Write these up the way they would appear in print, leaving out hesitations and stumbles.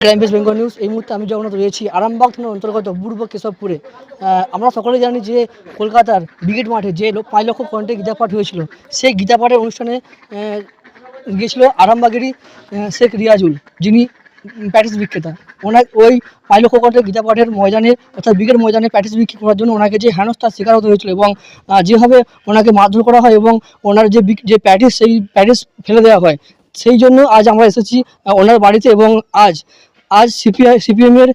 Crime base Bengal news. এই মুহূর্তে আমি জগন্নাথ রয়েছি আরামবাগ থানার অন্তর্গত পূর্ব কেশবপুরে। আমরা সকলে জানি যে কলকাতার ব্রিগেড মাঠে যে 5 লক্ষ কণ্ঠে গীতাপাঠ হয়েছিল, সেই গীতাপাঠের অনুষ্ঠানে গিয়েছিল আরামবাগেরই শেখ রিয়াজুল, যিনি প্যাটিস বিক্রেতা। ওনার ওই 5 লক্ষ কণ্ঠের গীতাপাঠের ময়দানে অর্থাৎ ব্রিগেড ময়দানে প্যাটিস বিক্রি করার জন্য ওনাকে যে হেনস্থার শিকার হতে হয়েছিল এবং যেভাবে ওনাকে মারধর করা হয় এবং ওনার যে প্যাটিস, সেই প্যাটিস ফেলে দেওয়া হয়, সেই জন্য আজ আমরা এসেছি ওনার বাড়িতে। এবং আজ সিপিএমের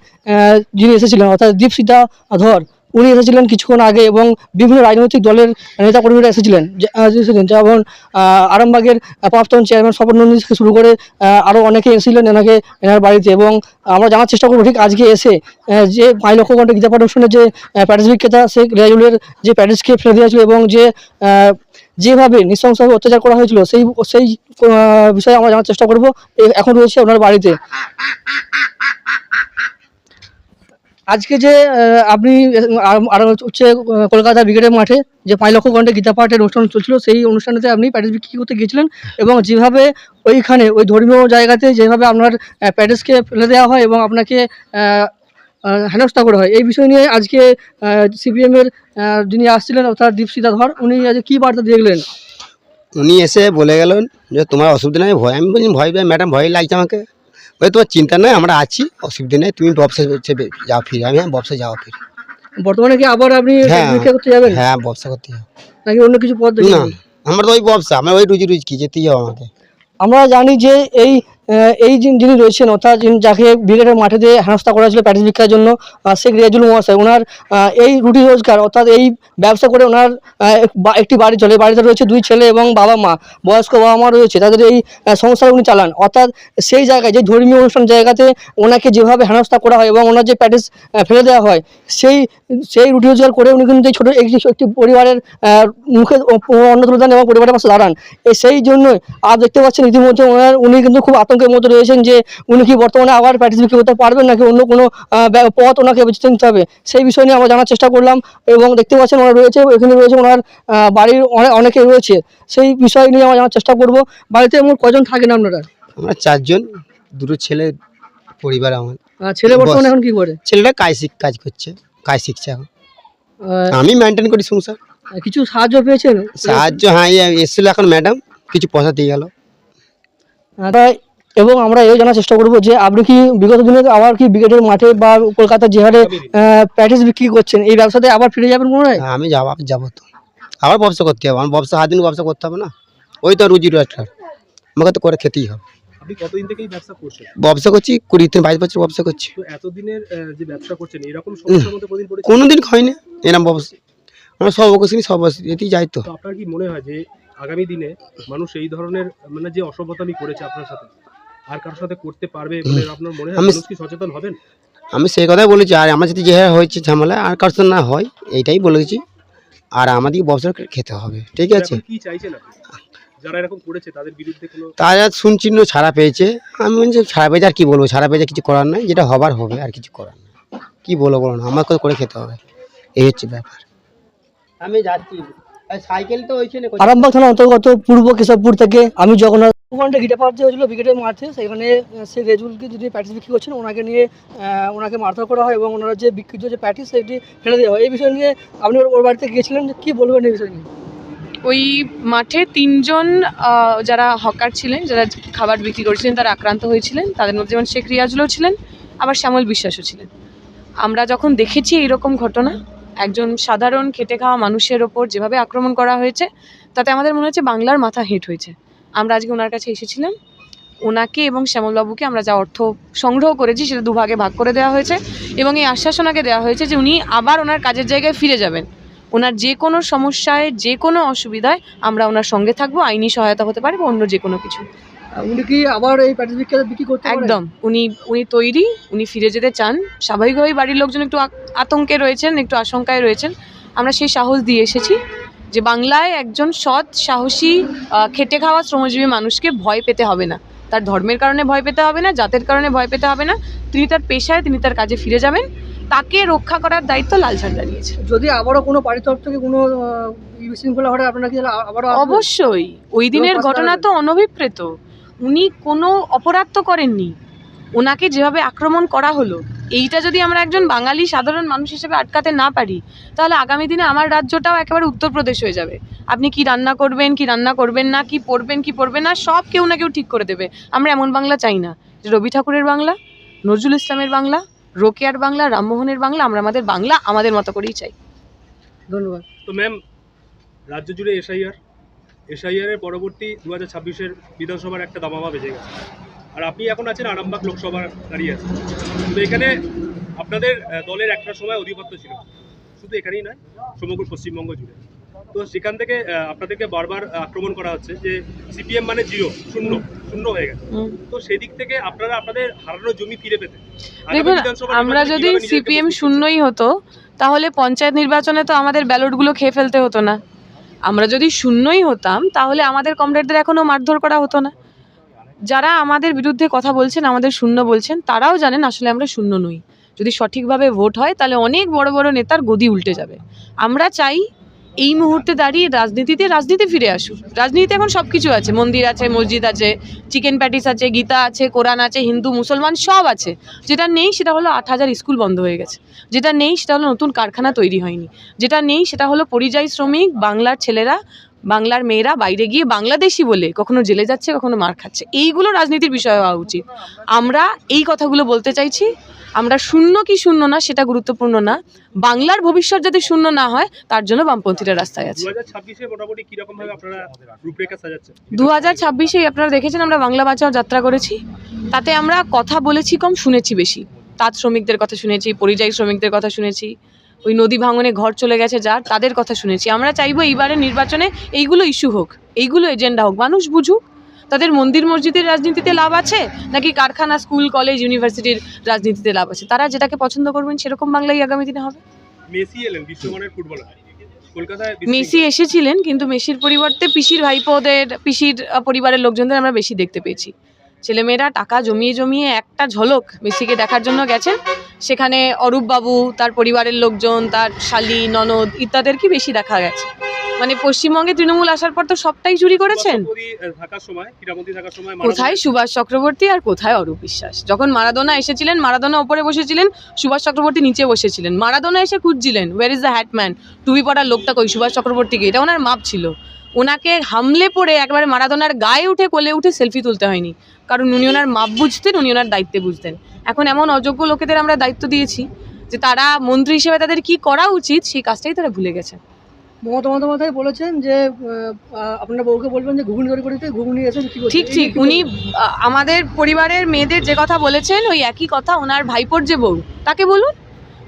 যিনি এসেছিলেন অর্থাৎ দীপশিতা ধর, উনি এসেছিলেন কিছুক্ষণ আগে এবং বিভিন্ন রাজনৈতিক দলের নেতাকর্মীরা এসেছিলেন, যেমন আরামবাগের প্রাক্তন চেয়ারম্যান শপথ নন্দী থেকে শুরু করে আরও অনেকে এসেছিলেন এনার বাড়িতে। এবং আমরা জানার চেষ্টা করবো ঠিক আজকে এসে যে 5 লক্ষ কণ্ঠে গীতাপাঠ অনুষ্ঠানে যে প্যাটিস বিক্রেতা শেখ রিয়াজুলের যে প্যাটিসকে ফেলে দিয়েছিল এবং যেভাবে নৃশংসভাবে অত্যাচার করা হয়েছিল সেই বিষয়ে আমরা জানার চেষ্টা করবো। এখন রয়েছে ওনার বাড়িতে। আজকে যে আপনি আর হচ্ছে কলকাতা ব্রিগেডের মাঠে যে 5 লক্ষ কণ্ঠে গীতাপাঠের অনুষ্ঠান চলছিল, সেই অনুষ্ঠানেতে আপনি প্যাটিস বিক্রি করতে গিয়েছিলেন এবং যেভাবে ওইখানে ওই ধর্মীয় জায়গাতে যেভাবে আপনার প্যাটিসকে ফেলে দেওয়া হয় এবং আপনাকে হেনস্থা করা হয়, এই বিষয় নিয়ে আজকে সিপিএমের যিনি আসছিলেন অর্থাৎ দীপশিতা ধর, উনি আজকে কী বার্তা দিয়ে গেলেন? উনি এসে বলে গেলেন যে তোমার অসুবিধা নেই, আমি বলছি ভয় ম্যাডাম, ভয় লাগছে আমাকে। বলে তোমার চিন্তা নেই, আমরা আছি, অসুবিধা নেই, তুমি ব্যবসা যাও ফিরে। আমি ব্যবসা যাও ফিরে। বর্তমানে কি আবার আপনি বিক্রি করতে যাবেন? হ্যাঁ, ব্যবসা করতে যাও নাকি অন্য কিছু পথ? না, আমার তো ওই ব্যবসা, আমার ওই রুজি কি যেতেই যাও আমাকে। আমরা জানি যে যিনি রয়েছেন অর্থাৎ যাকে ব্রিগেডের মাঠে দিয়ে হেনস্থা করা হয়েছিল প্যাটিস বিক্রির জন্য, শেখ রিয়াজুল মহাশয়, ওনার এই রুটি রোজগার অর্থাৎ এই ব্যবসা করে ওনার একটি বাড়ি চলে। বাড়িতে রয়েছে 2 ছেলে এবং বাবা মা, বয়স্ক বাবা মা রয়েছে, তাদের এই সংসার উনি চালান। অর্থাৎ সেই জায়গায় যে ধর্মীয় অনুষ্ঠান জায়গাতে ওনাকে যেভাবে হেনস্থা করা হয় এবং ওনার যে প্যাটিস ফেলে দেওয়া হয়, সেই রুটি রোজগার করে উনি কিন্তু ছোটো একটি পরিবারের মুখে অন্ন তুলে দেন এবং পরিবারের পাশে দাঁড়ান। সেই জন্যই আজ দেখতে পাচ্ছেন ইতিমধ্যে উনি কিন্তু খুব আতঙ্কের মধ্যে রয়েছেন যে উনি কি বর্তমানে আবার প্যাটিস বিক্রি করতে পারবেন নাকি অন্য কোনো পথ ওনাকে বেছে নিতে হবে, সেই বিষয় নিয়ে আমরা জানার চেষ্টা করলাম। এবং দেখতে পাচ্ছেন ওনার এখানে রয়েছে ওনার বাড়ির অনেকে রয়েছে, সেই বিষয় নিয়ে আমরা জানার চেষ্টা করব। বাড়িতে মোট কজন থাকেন আপনারা? আমরা 4 জন, 2 ছেলে পরিবার আমার। ছেলে বর্তমানে এখন কি করে? ছেলেটা কাজ করছে, কাজ শিখছে এখন। আমি মেনটেন করি সংসার। কিছু সাহায্য পেয়েছেন? সাহায্য, হ্যাঁ, এসেছিল এখন ম্যাডাম, কিছু পয়সা দিয়ে গেল। এবং আমরা এই জানার চেষ্টা করবো যে আপনি কি বিগত দিনে আবার কি ব্রিগেডের মাঠে বা কলকাতার যে হারে প্যাটিস বিক্রি করছেন, এই ব্যবসাতে আবার ফিরে যাবেন মনে হয়? আমি যাবো তো, আবার ব্যবসা করতে হবে। আমার ব্যবসা হাত দিন ব্যবসা করতে হবে না, ওই তো রুজি রোজগার আমাকে তো করে খেতেই হবে। আপনি কতদিন থেকে এই ব্যবসা করছেন? ব্যবসা করছি 20-22 বছর ব্যবসা করছি। তো এতদিনের যে ব্যবসা করছেন, এরকম সমস্যার মধ্যে কতদিন পড়েছেন? কোনোদিন হয়নি এরকম ব্যবসা। আমরা সব অকেশনই সব এতেই যাই তো। আপনার কি মনে হয় যে আগামী দিনে মানুষ এই ধরনের মানে যে অসভ্যতামি করেছে আপনার সাথে আর কারোর সাথে করতে পারবে বলে আপনার মনে হয়? মানুষ কি সচেতন হবেন? আমি সেই কথাই বলেছি, আর আমার সাথে যে হয়েছে ঝামেলা আর কারোর সাথে না হয়, এইটাই বলেছি। আর আমাদের ব্যবসা খেতে হবে, ঠিক আছে? কি চাইছেন আপনি? যারা এরকম করেছে তাদের বিরুদ্ধে কোনো তারা শুনছি ছাড়া পেয়েছে, আমি বলছি ছাড়া পেয়েছে, আর কি বলবো, ছাড়া পেয়েছে, কিছু করার নাই, যেটা হবার হবে, আর কিছু করার নাই। কি বলবো বলো না, আমার করে খেতে হবে, এই হচ্ছে ব্যাপার। আমি যাচ্ছি, সাইকেল তো ওইখানে। আরামবাগ থানার অন্তর্গত পূর্ব কেশবপুর থেকে আমি জগন্নাথ। ওখানটা গীতাপাঠ যে হয়েছিল ব্রিগেডের মাঠে, সেখানে সেই রেজুলকে যিনি প্যাটিস বিক্রি করছেন ওনাকে নিয়ে ওনাকে মারধর করা হয় এবং ওনারা যে বিক্রিত যে প্যাটিস সেটি ফেলে দেওয়া হয়। এই বিষয় নিয়ে আপনি ওর বাড়িতে গিয়েছিলেন, কি বলবেন এই বিষয় নিয়ে? ওই মাঠে 3 জন যারা হকার ছিলেন, যারা খাবার বিক্রি করেছিলেন, তারা আক্রান্ত হয়েছিলেন। তাদের মধ্যে যেমন শেখ রিয়াজুলও ছিলেন, আবার শ্যামল বিশ্বাসও ছিলেন। আমরা যখন দেখেছি এইরকম ঘটনা, একজন সাধারণ খেটে খাওয়া মানুষের ওপর যেভাবে আক্রমণ করা হয়েছে, তাতে আমাদের মনে হচ্ছে বাংলার মাথা হেঁট হয়েছে। আমরা আজকে ওনার কাছে এসেছিলাম। ওনাকে এবং শ্যামলবাবুকে আমরা যা অর্থ সংগ্রহ করেছি সেটা 2 ভাগে ভাগ করে দেওয়া হয়েছে এবং এই আশ্বাস ওনাকে দেওয়া হয়েছে যে উনি আবার ওনার কাজের জায়গায় ফিরে যাবেন। ওনার যে কোনো সমস্যায়, যে কোনো অসুবিধায় আমরা ওনার সঙ্গে থাকবো, আইনি সহায়তা হতে পারে বা অন্য যে কোনো কিছু। উনি কি আবার এই প্যাটিস বিক্রি করতে পারেন? একদম, উনি তৈরি, উনি ফিরে যেতে চান। স্বাভাবিকভাবেই বাড়ির লোকজন একটু আতঙ্কে রয়েছেন, একটু আশঙ্কায় রয়েছেন। আমরা সেই সাহস দিয়ে এসেছি যে বাংলায় একজন সৎ, সাহসী, খেটে খাওয়া শ্রমজীবী মানুষকে ভয় পেতে হবে না। তার ধর্মের কারণে ভয় পেতে হবে না, জাতের কারণে ভয় পেতে হবে না। তিনি তার পেশায়, তিনি তার কাজে ফিরে যাবেন। তাকে রক্ষা করার দায়িত্ব লাল ঝান্ডা নিয়েছে। যদি আবারও কোনো বাড়ির তরফ থেকে কোনো বিশৃঙ্খলা হয়, আপনারা কি আবারও? অবশ্যই, ওই দিনের ঘটনা তো অনভিপ্রেত। উনি কোনো অপরাধ তো করেননি, ওনাকে যেভাবে আক্রমণ করা হলো, এইটা যদি আমরা একজন বাঙালি সাধারণ মানুষ হিসেবে আটকাতে না পারি, তাহলে আগামী দিনে আমার রাজ্যটাও একেবারে উত্তরপ্রদেশ হয়ে যাবে। আপনি কি রান্না করবেন, কি রান্না করবেন না, কি পড়বেন, কি পড়বেন না, সব কেউ না কেউ ঠিক করে দেবে। আমরা এমন বাংলা চাই না, যে রবি ঠাকুরের বাংলা, নজরুল ইসলামের বাংলা, রোকেয়ার বাংলা, রামমোহনের বাংলা। আমরা আমাদের বাংলা আমাদের মতো করেই চাই। ধন্যবাদ। তো ম্যাম, রাজ্য জুড়ে এসআইআর এর পরবর্তী 2026-এর বিধানসভার একটা দামামা বেজে গেছে, আর আপনি এখন আছেন আরামবাগ লোকসভার দাঁড়িয়ে আছেন। তো এখানে আপনাদের দলের একটা সময় অধিপত্য ছিল, শুধু এখানেই নয়, সমগ্র পশ্চিমবঙ্গ জুড়ে। তো সেখান থেকে আপনাদেরকে বারবার আক্রমণ করা হচ্ছে যে সিপিএম মানে জিরো, শূন্য হয়ে গেছে। তো সেই দিক থেকে আপনারা আপনাদের হারানো জমি ফিরে পেতে, দেখুন, আমরা যদি সিপিএম শূন্যই হতো, তাহলে পঞ্চায়েত নির্বাচনে তো আমাদের ব্যালটগুলো খেয়ে ফেলতে হতো না। আমরা যদি শূন্যই হতাম, তাহলে আমাদের কমরেডদের এখনো মারধর করা হতো না। যারা আমাদের বিরুদ্ধে কথা বলছেন, আমাদের শূন্য বলছেন, তারাও জানেন আসলে আমরা শূন্য নই। যদি সঠিকভাবে ভোট হয়, তাহলে অনেক বড় বড় নেতার গদি উল্টে যাবে। আমরা চাই এই মুহূর্তে দাঁড়িয়ে রাজনীতি ফিরে আসুক। রাজনীতিতে এখন সব কিছু আছে, মন্দির আছে, মসজিদ আছে, চিকেন প্যাটিস আছে, গীতা আছে, কোরআন আছে, হিন্দু মুসলমান সব আছে। যেটা নেই সেটা হলো 8,000 স্কুল বন্ধ হয়ে গেছে। যেটা নেই সেটা হলো নতুন কারখানা তৈরি হয়নি। যেটা নেই সেটা হলো পরিযায়ী শ্রমিক, বাংলার ছেলেরা, বাংলার মেয়েরা বাইরে গিয়ে বাংলাদেশি বলে কখনো জেলে যাচ্ছে, কখনো মার খাচ্ছে। এইগুলো রাজনীতির বিষয় হওয়া উচিত। আমরা এই কথাগুলো বলতে চাইছি। আমরা শূন্য কি শূন্য না সেটা গুরুত্বপূর্ণ না, বাংলার ভবিষ্যৎ যদি শূন্য না হয়, তার জন্য বামপন্থীরা রাস্তায় আছে। 2026-এ মোটামুটি কিরকম ভাবে আপনারা রূপরেখা সাজাচ্ছেন? 2026-এ আপনারা দেখেছেন আমরা বাংলা বাঁচাও যাত্রা করেছি। তাতে আমরা কথা বলেছি কম, শুনেছি বেশি। তাঁত শ্রমিকদের কথা শুনেছি, পরিযায়ী শ্রমিকদের কথা শুনেছি, ওই নদী ভাঙনে ঘর চলে গেছে যার, তাদের কথা শুনেছি। আমরা চাইবো এইবারের নির্বাচনে এইগুলো ইস্যু হোক, এইগুলো এজেন্ডা হোক, মানুষ বুঝুক তাদের মন্দির মসজিদের রাজনীতিতে লাভ আছে নাকি কারখানা, স্কুল, কলেজ, ইউনিভার্সিটির রাজনীতিতে লাভ আছে। তারা যেটাকে পছন্দ করবেন সেরকম বাংলাই আগামী দিনে হবে। মেসি এলেন, বিশ্বমানের ফুটবলার, কলকাতায় মেসি এসেছিলেন, কিন্তু মেসির পরিবর্তে পিসির ভাইপোদের, পিসির পরিবারের লোকজনদের আমরা বেশি দেখতে পেয়েছি। ছেলেমেয়েরা টাকা জমিয়ে একটা ঝলক মেসিকে দেখার জন্য গেছেন। সেখানে অরূপ বাবু, তার পরিবারের লোকজন, তার শালি, ননদ ইত্যাদের কি বেশি দেখা গেছে। মানে পশ্চিমবঙ্গে তৃণমূল আসার পর তো সবটাই চুরি করেছেন। কোথায় সুভাষ চক্রবর্তী আর কোথায় অরূপ বিশ্বাস? যখন মারাদোনা এসেছিলেন, মারাদোনা ওপরে বসেছিলেন, সুভাষ চক্রবর্তী নিচে বসেছিলেন। মারাদোনা এসে খুঁজছিলেন ওয়ার ইজ দ্য হ্যাটম্যান, টুপি পড়ার লোকটা কই, সুভাষ চক্রবর্তীকে। এটা ওনার মাপ ছিল। ওনাকে হামলে পড়ে একবারে মারাদোনার গায়ে উঠে কোলে উঠে সেলফি তুলতে হয়নি, কারণ উনি ওনার মাপ বুঝতেন, উনি ওনার দায়িত্বে বুঝতেন। এখন এমন অযোগ্য লোকেদের আমরা দায়িত্ব দিয়েছি যে তারা মন্ত্রী হিসেবে তাদের কি করা উচিত সেই কাজটাই তারা ভুলে গেছেন। মমতা বন্দ্যোপাধ্যায় বলেছেন যে আপনারা বউকে বলবেন যে ঘুগনি তৈরি করতে, ঘুগনি এসে বিক্রি করতে। ঠিক উনি আমাদের পরিবারের মেয়েদের যে কথা বলেছেন, ওই একই কথা ওনার ভাইপোর যে বউ, তাকে বলুন।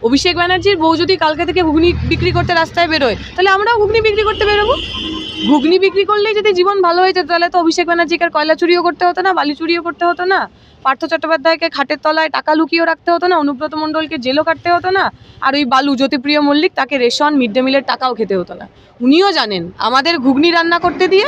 অভিষেক ব্যানার্জির বউ যদি কালকে থেকে ঘুগনি বিক্রি করতে রাস্তায় বেরোয়, তাহলে আমরাও ঘুগনি বিক্রি করতে বেরোবো। ঘুগনি বিক্রি করলেই যদি জীবন ভালো হয়ে যেত, তাহলে তো অভিষেক ব্যানার্জিকে আর কয়লা চুরিও করতে হতো না, বালি চুরিও করতে হতো না, পার্থ চট্টোপাধ্যায়কে খাটের তলায় টাকা লুকিয়েও রাখতে হতো না, অনুব্রত মণ্ডলকে জেলও কাটতে হতো না, আর ওই বালু জ্যোতিপ্রিয় মল্লিক তাকে রেশন, মিড ডে মিলের টাকাও খেতে হতো না। উনিও জানেন আমাদের ঘুগনি রান্না করতে দিয়ে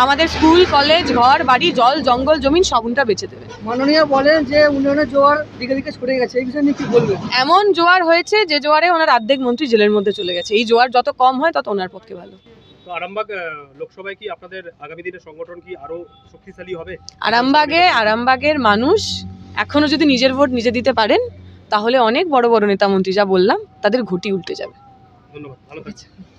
আমাদের স্কুল, কলেজ, ঘর বাড়ি, জল, জঙ্গল, জমিন সবটা বেঁচে দেবে। মাননীয় বলেন যে উন্নয়নের জোয়ার দিকে দিকে ছড়ে গেছে, এই বিষয়ে নিয়ে কি বলবেন? এমন জোয়ার হয়েছে যে জোয়ারে ওনার অর্ধেক মন্ত্রী জেলের মধ্যে চলে গেছে। এই জোয়ার যত কম হয় তত ওনার পক্ষে ভালো। তো আরামবাগ লোকসভায় কি আপনাদের আগামী দিনের সংগঠন কি আরো শক্তিশালী হবে? আরামবাগের মানুষ এখনো যদি নিজের ভোট নিজে দিতে পারেন, তাহলে অনেক বড় বড় নেতা মন্ত্রী যা বললাম তাদের ঘুঁটি উল্টে যাবে। ধন্যবাদ, ভালো থাকবেন।